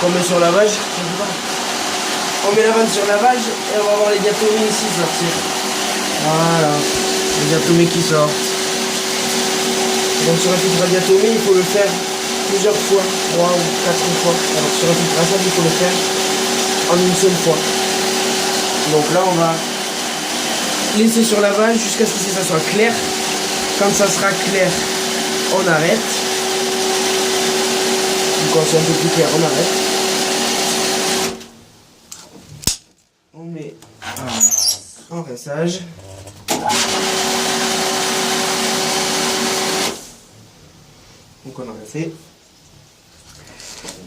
qu'on met sur lavage. On met la vanne sur lavage et on va voir les diatomées ici sortir. Voilà, les diatomées qui sortent. Donc sur un filtre à diatomée, il faut le faire plusieurs fois, 3 ou 4 fois. Alors sur un filtre à sable, il faut le faire en une seule fois. Donc là, on va laisser sur lavage jusqu'à ce que ça soit clair. Quand ça sera clair, on arrête. Quand c'est un peu plus clair, on arrête. On met en rinçage. Donc on a rincé.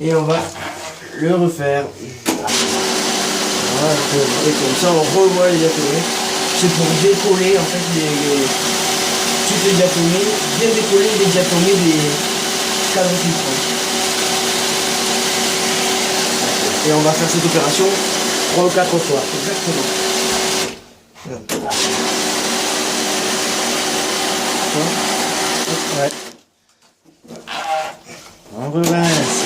Et on va le refaire. Voilà, et comme ça on revoit les diatomées. C'est pour décoller en fait toutes les diatomées, bien décoller les diatomées des cadres filtrants. Et on va faire cette opération 3 ou 4 fois, exactement. Ouais. On revince.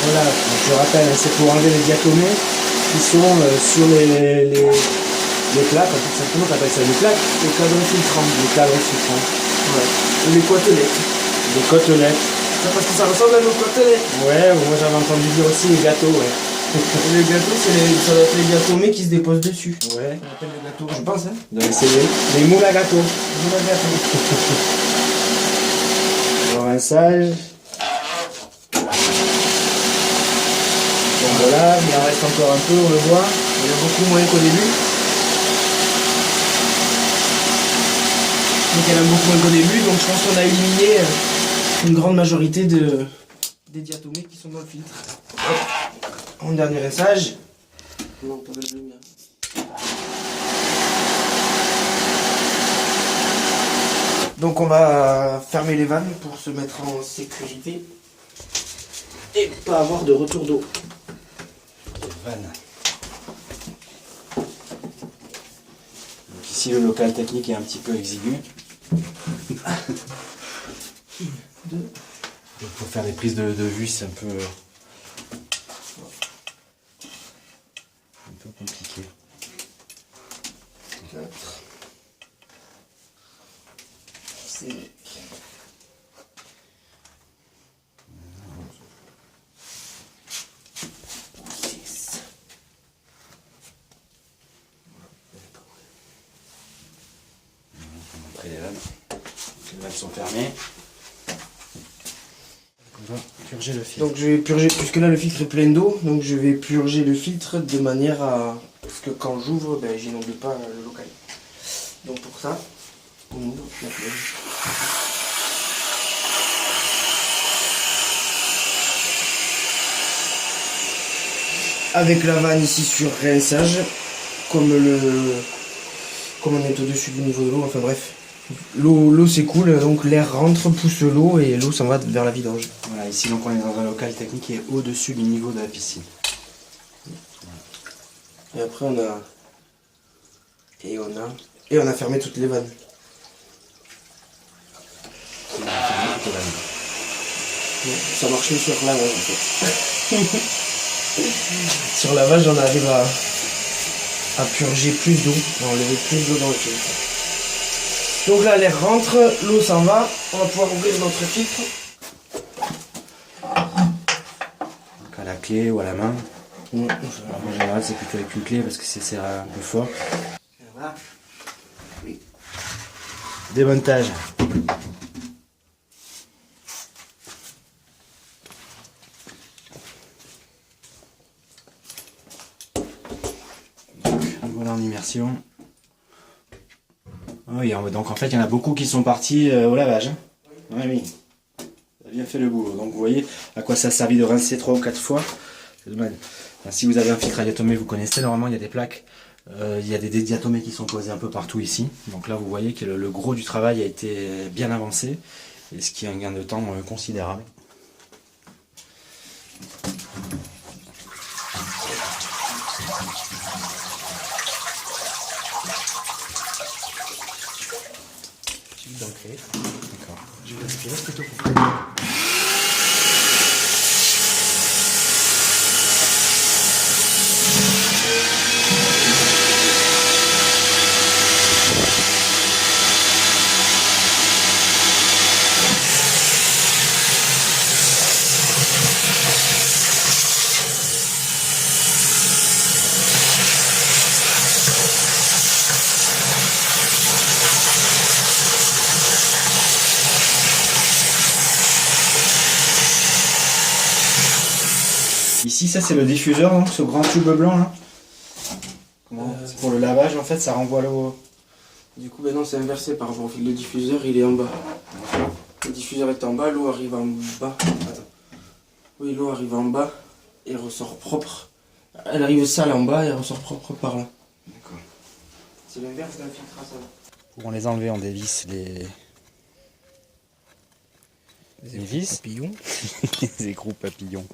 Voilà, je rappelle, c'est pour enlever les diatomées qui sont sur les plaques, en fait, simplement on appelle ça des plaques. Les cadres filtrants. Les cadres filtrants. Ouais. Les côtelettes. Les côtelettes. Ça, parce que ça ressemble à nos côtelettes. Ouais, moi j'avais entendu dire aussi les gâteaux, ouais. Les gâteaux, ça doit être les diatomées qui se déposent dessus. Ouais. On appelle les gâteaux, je pense, hein. Donc c'est les moules à gâteaux. Moules à gâteaux. Alors rinçage. Bon voilà, il en reste encore un peu, on le voit. Il y a beaucoup moins qu'au début. Donc il y en a beaucoup moins qu'au début, donc je pense qu'on a éliminé une grande majorité des diatomées qui sont dans le filtre. Hop. En dernier rinçage. Non, pas de lumière. Donc on va fermer les vannes pour se mettre en sécurité et pas avoir de retour d'eau. Vanne. Donc ici le local technique est un petit peu exigu. Pour faire des prises de vue, c'est un peu compliqué. 4, 5, 6. Après les vannes. Les vannes sont fermées. On va purger le filtre. Donc je vais purger, puisque là le filtre est plein d'eau, donc je vais purger le filtre de manière à... Parce que quand j'ouvre, ben, j'inonde pas le local. Donc pour ça, on ouvre la plage. Avec la vanne ici sur rinçage, comme on est au-dessus du niveau de l'eau, enfin bref. L'eau s'écoule, donc l'air rentre, pousse l'eau et l'eau s'en va vers la vidange. Voilà, ici donc on est dans un local technique qui est au-dessus du niveau de la piscine. Et après on a fermé toutes les vannes. Bon, ça marchait sur lavage en fait. Sur lavage on arrive à purger plus d'eau, à enlever plus d'eau dans le filtre. Donc là l'air rentre, l'eau s'en va, on va pouvoir ouvrir notre filtre. Donc à la clé ou à la main. En général c'est plutôt avec une clé parce que c'est un peu fort. Voilà. Oui. Démontage. Voilà en immersion. Oui, donc en fait il y en a beaucoup qui sont partis au lavage. Hein. Oui, oui. Ça a bien fait le boulot. Donc vous voyez à quoi ça a servi de rincer 3 ou 4 fois. C'est dommage. Enfin, si vous avez un filtre à diatomée, vous connaissez, normalement il y a des plaques, il y a des diatomées qui sont posées un peu partout ici. Donc là vous voyez que le gros du travail a été bien avancé, et ce qui est un gain de temps considérable. créer. D'accord. Je vais récupérer ce plutôt pour faire. Ici, ça c'est le diffuseur, donc ce grand tube blanc là. C'est pour le lavage en fait, ça renvoie l'eau. Du coup, ben non, c'est inversé par rapport au fil. Le diffuseur, il est en bas. Le diffuseur est en bas, l'eau arrive en bas. Attends. Oui, l'eau arrive en bas et ressort propre. Elle arrive sale en bas et elle ressort propre par là. D'accord. C'est l'inverse d'un filtre à sable. Pour les enlever, on dévisse les vis. Papillons. Les écrous papillons.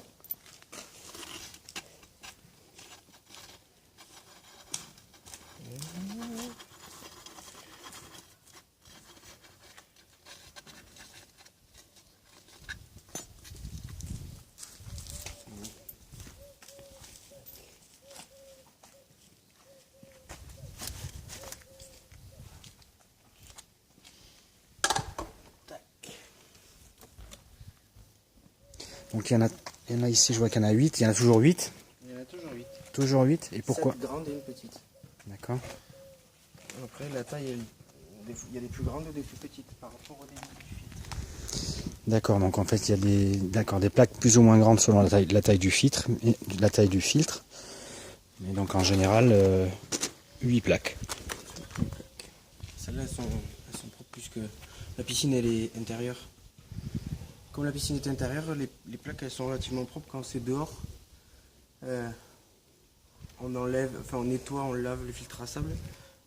Donc il y en a ici, je vois qu'il y en a 8, il y en a toujours 8. Il y en a toujours 8. Toujours 8, et pourquoi? 7 grandes et une petite. D'accord. Après, la taille, il y a des plus grandes et des plus petites par rapport au débit du filtre. D'accord, donc en fait il y a des plaques plus ou moins grandes selon la taille du filtre, mais donc en général 8 plaques. Celles-là, elles sont propres puisque la piscine, elle est intérieure. Comme la piscine est intérieure, les plaques, elles sont relativement propres quand c'est dehors. On enlève, enfin on nettoie, on lave le filtre à sable.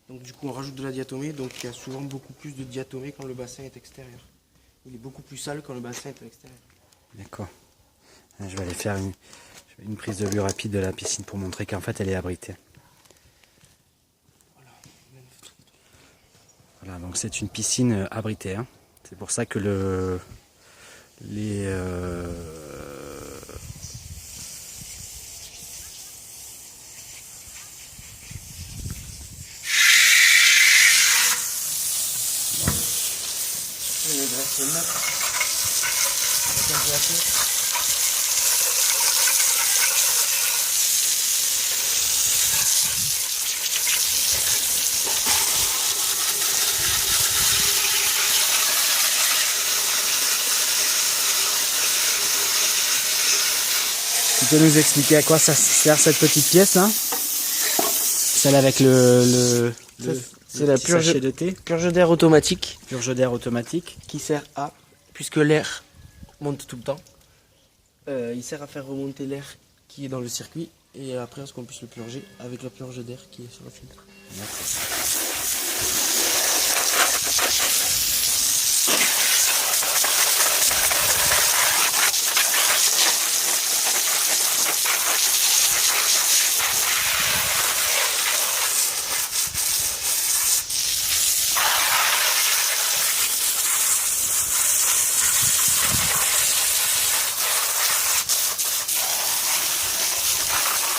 Donc du coup, on rajoute de la diatomée. Donc il y a souvent beaucoup plus de diatomée quand le bassin est extérieur. Il est beaucoup plus sale quand le bassin est à l'extérieur. D'accord. Je vais aller faire une prise de vue rapide de la piscine pour montrer qu'en fait elle est abritée. Voilà, donc c'est une piscine abritée. Hein. C'est pour ça que les graisse neutre. Avec un peu à pied. Tu peux nous expliquer à quoi ça sert cette petite pièce là? Celle avec c'est la petit sachet de thé. purge d'air automatique Purge d'air automatique. qui sert à, puisque l'air monte tout le temps, il sert à faire remonter l'air qui est dans le circuit et après à ce qu'on puisse le purger avec la purge d'air qui est sur le filtre.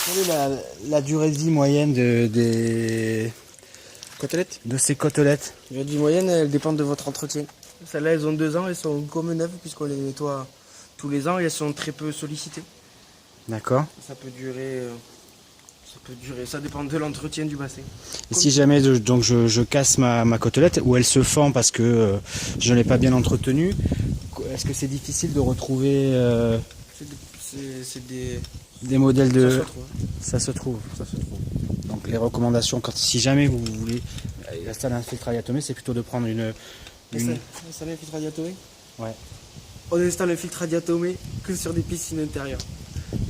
Quelle est la durée de vie moyenne de ces côtelettes? La durée de vie moyenne, elle dépend de votre entretien. Celles-là, elles ont 2 ans, elles sont comme neuves puisqu'on les nettoie tous les ans et elles sont très peu sollicitées. D'accord. Ça peut durer, ça dépend de l'entretien du bassin. Et si jamais donc je casse ma côtelette ou elle se fend parce que je ne l'ai pas bien entretenue, est-ce que c'est difficile de retrouver C'est des... modèles Ça de... se retrouve. Ça se trouve. Ça se trouve. Donc les recommandations, si jamais vous voulez installer un filtre à diatomée, c'est plutôt de prendre une... Installer un filtre à diatomée? Ouais. On installe un filtre à diatomée que sur des piscines intérieures.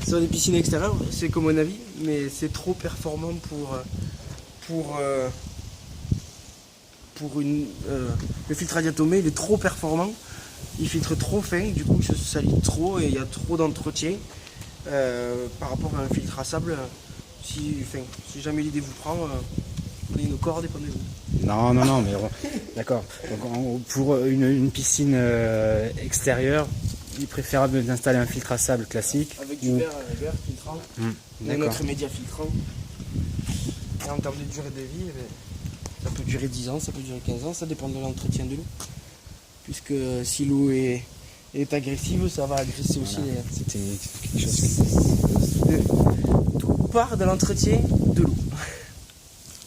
Sur des piscines extérieures, c'est comme mon avis, mais c'est trop performant le filtre à diatomée, il est trop performant, il filtre trop fin, du coup il se salit trop et il y a trop d'entretien par rapport à un filtre à sable. Si jamais l'idée vous prend, prenez une corde et prenez-vous. Non, mais d'accord. Donc pour une piscine extérieure, il est préférable d'installer un filtre à sable classique. Avec du verre filtrant. Et D'accord. notre média filtrant. Et en termes de durée de vie, ça peut durer 10 ans, ça peut durer 15 ans, ça dépend de l'entretien de l'eau. Puisque si l'eau est agressive, ça va agresser aussi Voilà. les... C'était quelque chose Tout part de l'entretien de l'eau.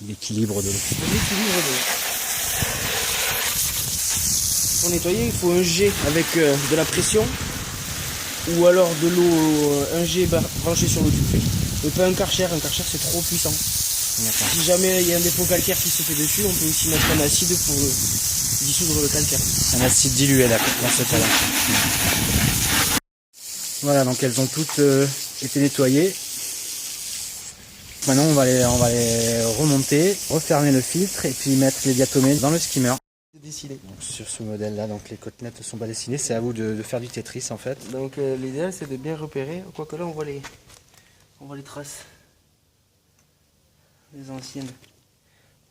l'équilibre de l'eau. L'équilibre de l'eau. Pour nettoyer, il faut un jet avec de la pression ou alors de l'eau, un jet branché sur l'eau du puits. Mais pas un karcher c'est trop puissant. Si jamais il y a un dépôt calcaire qui se fait dessus, on peut aussi mettre un acide pour dissoudre le calcaire. Un acide dilué là, dans ce cas-là. Voilà, donc elles ont toutes été nettoyées. Maintenant on va les remonter, refermer le filtre et puis mettre les diatomées dans le skimmer. C'est dessiné. Donc, sur ce modèle là, donc les côtelettes ne sont pas dessinées, c'est à vous de faire du Tetris en fait. Donc l'idéal c'est de bien repérer, quoique là on voit les traces. Les anciennes.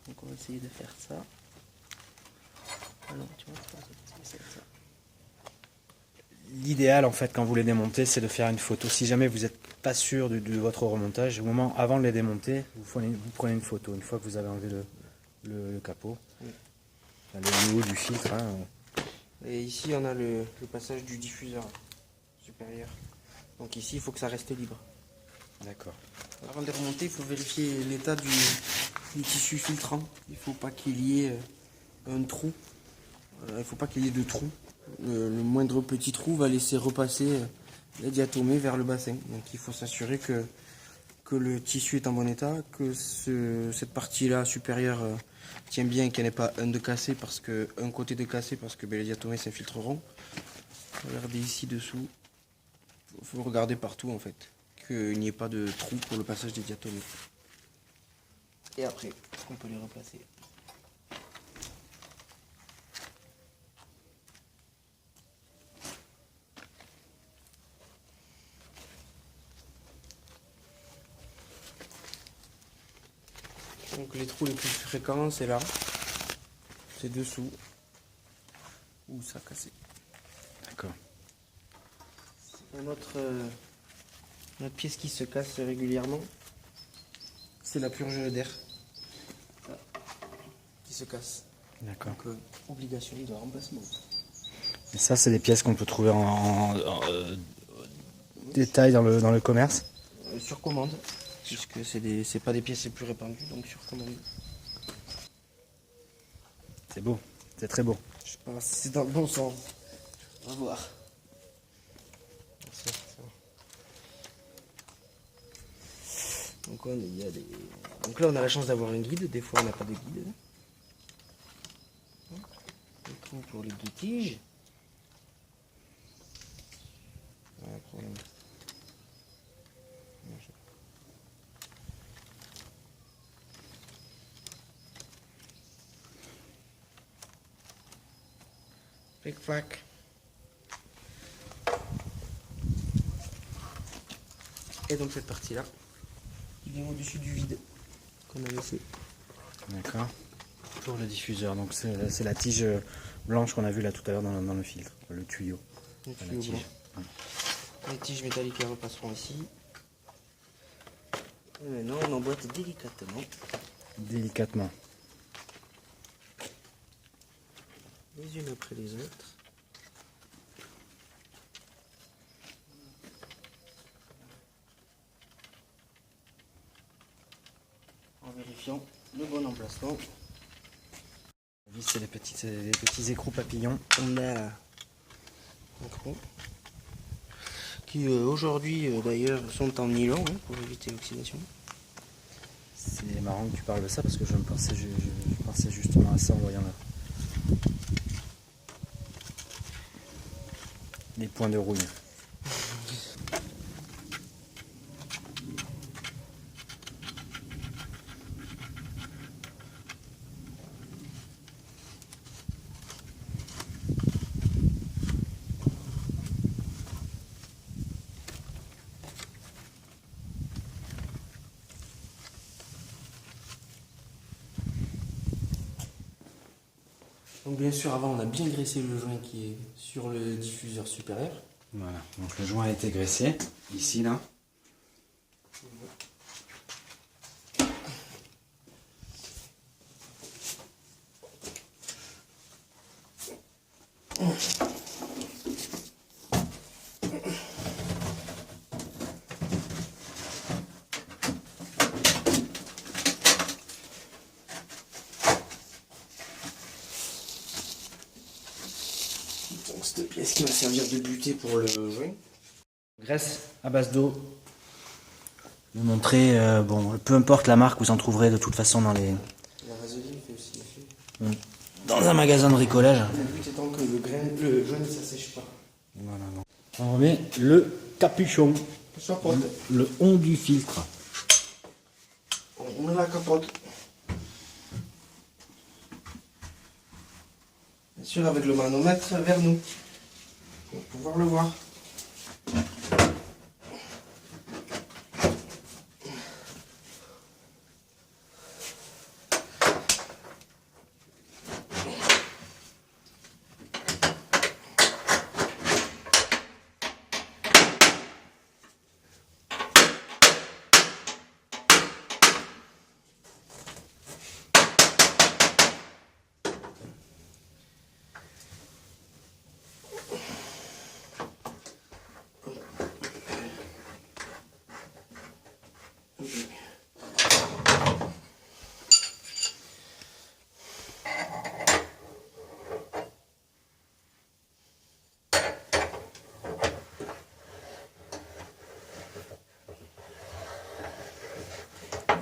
Donc on va essayer de faire ça. Ah non, tu vois, c'est ça. L'idéal en fait quand vous les démontez, c'est de faire une photo. Si jamais vous n'êtes pas sûr de votre remontage, au moment avant de les démonter, vous prenez une photo. Une fois que vous avez enlevé le capot, oui. Enfin, le haut du filtre. Hein. Et ici on a le passage du diffuseur supérieur. Donc ici il faut que ça reste libre. D'accord. Avant de les remonter, il faut vérifier l'état du tissu filtrant. Il ne faut pas qu'il y ait un trou. Il ne faut pas qu'il y ait de trou. Le moindre petit trou va laisser repasser les diatomées vers le bassin. Donc il faut s'assurer que le tissu est en bon état, que cette partie-là supérieure tient bien et qu'il n'y en ait pas un côté de cassé parce que les diatomées s'infiltreront. Regardez ici dessous. Il faut regarder partout en fait. Qu'il n'y ait pas de trou pour le passage des diatomées. Et après, on peut les replacer. Donc les trous les plus fréquents, c'est là. C'est dessous. Où ça a cassé. D'accord. Notre pièce qui se casse régulièrement, c'est la purge d'air qui se casse. D'accord. Donc obligation de remplacement. Et ça, c'est des pièces qu'on peut trouver en détail dans le commerce. Sur commande, puisque c'est pas des pièces les plus répandues, donc sur commande. C'est beau, c'est très beau. Je sais pas si c'est dans le bon sens. On va voir. Donc là on a la chance d'avoir un guide, des fois on n'a pas de guide. Le trou pour les deux tiges. Voilà, problème. Flic flac. Et donc cette partie là, il vient au-dessus du vide qu'on a laissé. D'accord. Pour le diffuseur, donc c'est la tige blanche qu'on a vue là tout à l'heure dans le filtre, le tuyau. Le Enfin, tuyau la tige. blanc. Ouais. Les tiges métalliques elles repasseront ici. Et maintenant on emboîte délicatement. Délicatement. Les unes après les autres. En vérifiant le bon emplacement. C'est les petits écrous papillons. On a un trou qui aujourd'hui d'ailleurs sont en nylon pour éviter l'oxydation. C'est marrant que tu parles de ça parce que je pensais justement à ça en voyant là. Les points de rouille. Donc bien sûr, avant, on a bien graissé le joint qui est sur le diffuseur supérieur. Voilà, donc le joint a été graissé, ici, là. Donc cette pièce qui va servir de butée pour le joint. Graisse à base d'eau. Vous montrer, bon, peu importe la marque, vous en trouverez de toute façon dans les... La vaseline fait aussi effet. Dans un magasin de bricolage. Le but étant que le joint ne s'assèche pas. Voilà, non. On remet le capuchon, Soit porte. le on du filtre. On met la capote. Bien sûr avec le manomètre vers nous. Pour pouvoir le voir.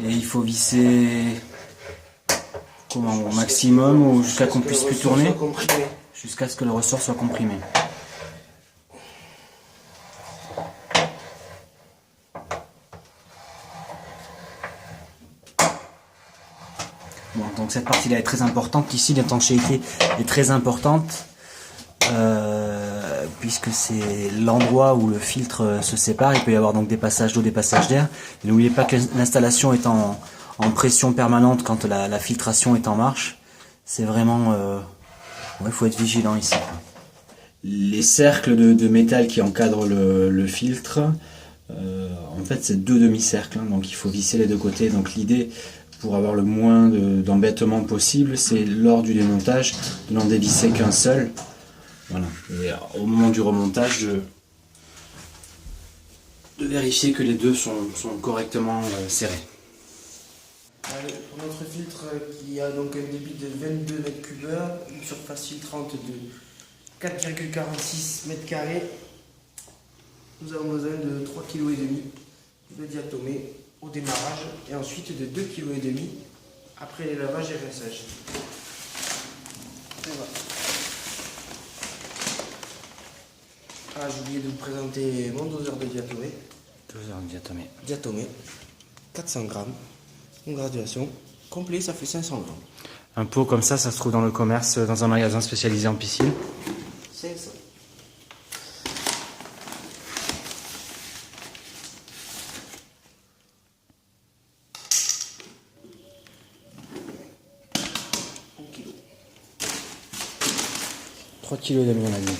Et il faut visser comment, au maximum ou jusqu'à qu'on puisse plus tourner, jusqu'à ce que le ressort soit comprimé. Bon, donc cette partie-là est très importante. Ici, l'étanchéité est très importante puisque c'est l'endroit où le filtre se sépare. Il peut y avoir donc des passages d'eau, des passages d'air. Et n'oubliez pas que l'installation est en pression permanente quand la filtration est en marche. C'est vraiment... il faut être vigilant ici. Les cercles de métal qui encadrent le filtre, en fait c'est 2 demi-cercles, hein, donc il faut visser les deux côtés. Donc l'idée, pour avoir le moins d'embêtement possible, c'est lors du démontage de n'en dévisser qu'un seul. Voilà. Et au moment du remontage, de vérifier que les deux sont correctement serrés. Pour notre filtre qui a donc un débit de 22 m3, une surface filtrante de 4,46 m², nous avons besoin de 3,5 kg de diatomée au démarrage et ensuite de 2,5 kg après les lavages et rinçage. Et voilà. Ah, j'ai oublié de vous présenter mon doseur de diatomée. Doseur de diatomée. Diatomée, 400 grammes, en graduation, complet, ça fait 500 grammes. Un pot comme ça se trouve dans le commerce, dans un magasin spécialisé en piscine. 500. Kilo. 3,5 kg on a dit.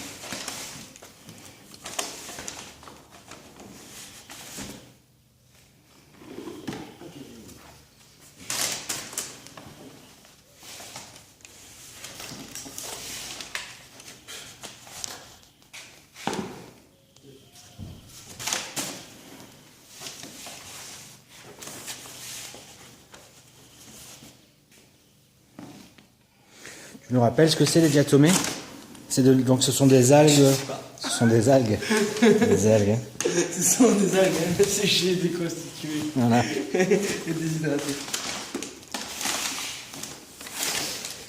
Tu nous rappelles ce que c'est les diatomées? Donc ce sont des algues. Ce sont des algues. Des algues. Hein. Ce sont des algues séchées, déconstituées Voilà. et déshydratées.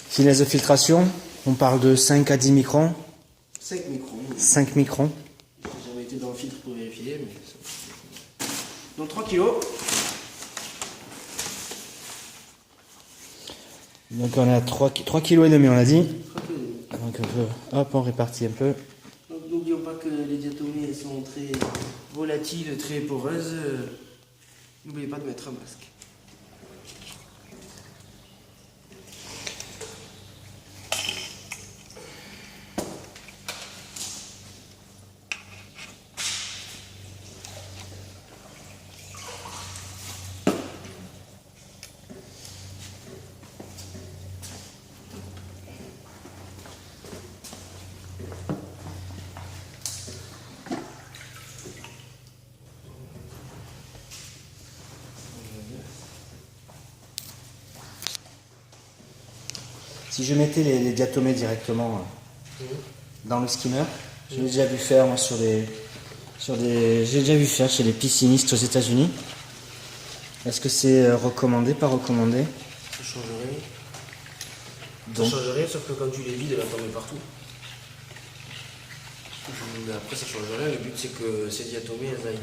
Finesse de filtration, on parle de 5 à 10 microns. 5 microns. 5 microns. J'ai jamais été dans le filtre pour vérifier, mais donc 3 kilos. Donc on a 3,5 kg on a dit. 3 kilos. Donc hop, on répartit un peu. Donc n'oublions pas que les diatomées sont très volatiles, très poreuses. N'oubliez pas de mettre un masque. Si je mettais les diatomées directement dans le skimmer, je l'ai déjà vu faire moi j'ai déjà vu faire chez les piscinistes aux États-Unis. Est-ce que c'est recommandé, pas recommandé? Ça changerait. Donc, Ça changerait, sauf que quand tu les vides, elle va tomber partout. Mais après, ça change rien. Le but, c'est que ces diatomées, elles aillent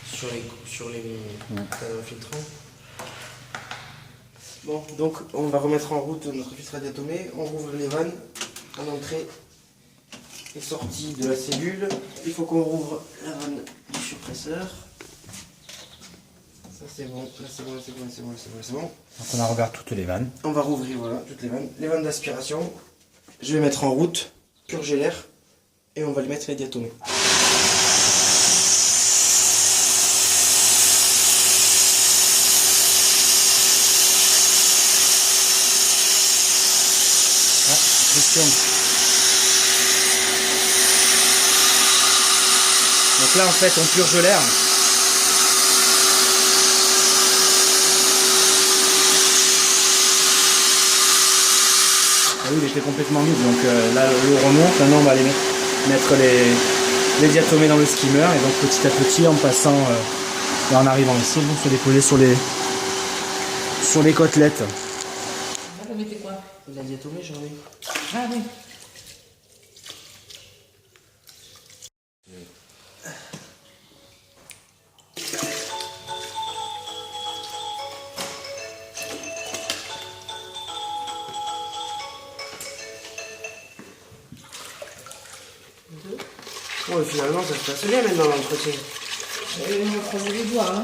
sur les canaux filtrants. Bon, donc on va remettre en route notre filtre à diatomée. On rouvre les vannes en entrée et sortie de la cellule. Il faut qu'on rouvre la vanne du suppresseur. Ça c'est bon, là c'est bon, c'est bon, c'est bon, c'est bon, c'est bon. donc on a rouvert toutes les vannes. On va rouvrir voilà, toutes les vannes. Les vannes d'aspiration. Je vais mettre en route, purger l'air et on va lui mettre les diatomées. Question. Donc là en fait on purge l'air. Ah oui, il était complètement vide, donc là l'eau remonte. Maintenant on va aller mettre les diatomées dans le skimmer et donc petit à petit en passant et en arrivant ici, on se déposer sur les côtelettes. Là, vous mettez quoi? La diatomée, j'en ai. Ah oui. Bon, finalement, ça se passe bien maintenant l'entretien. On va croiser les doigts, hein.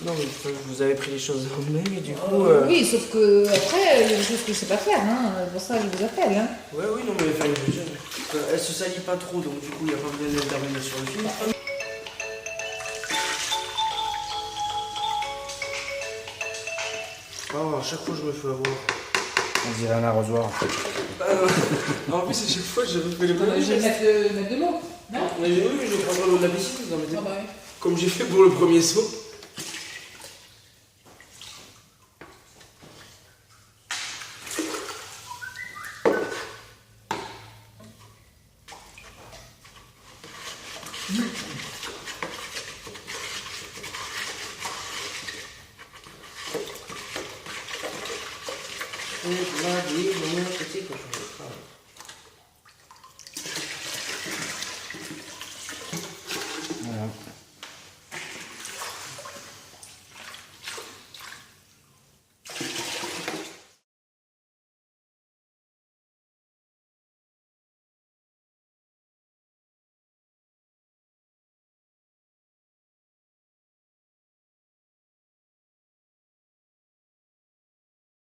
Non, mais vous avez pris les choses en main et du coup. Oui, sauf que après, il y a des choses que je sais pas faire, hein. Pour ça, je vous appelle, hein. Ouais, oui, non, mais enfin, elle se salit pas trop, donc du coup, il n'y a pas besoin d'intervenir sur le filtre. Oh, à chaque fois, je me fais avoir. On dirait un arrosoir. En plus, à chaque fois, je refais le Je même vais geste. mettre de l'eau. Non? Mais oui, je prendrai l'eau de la piscine, vous en mettez Ah pas. bah oui. Comme j'ai fait pour le premier saut. Et là, oui, petit cochon.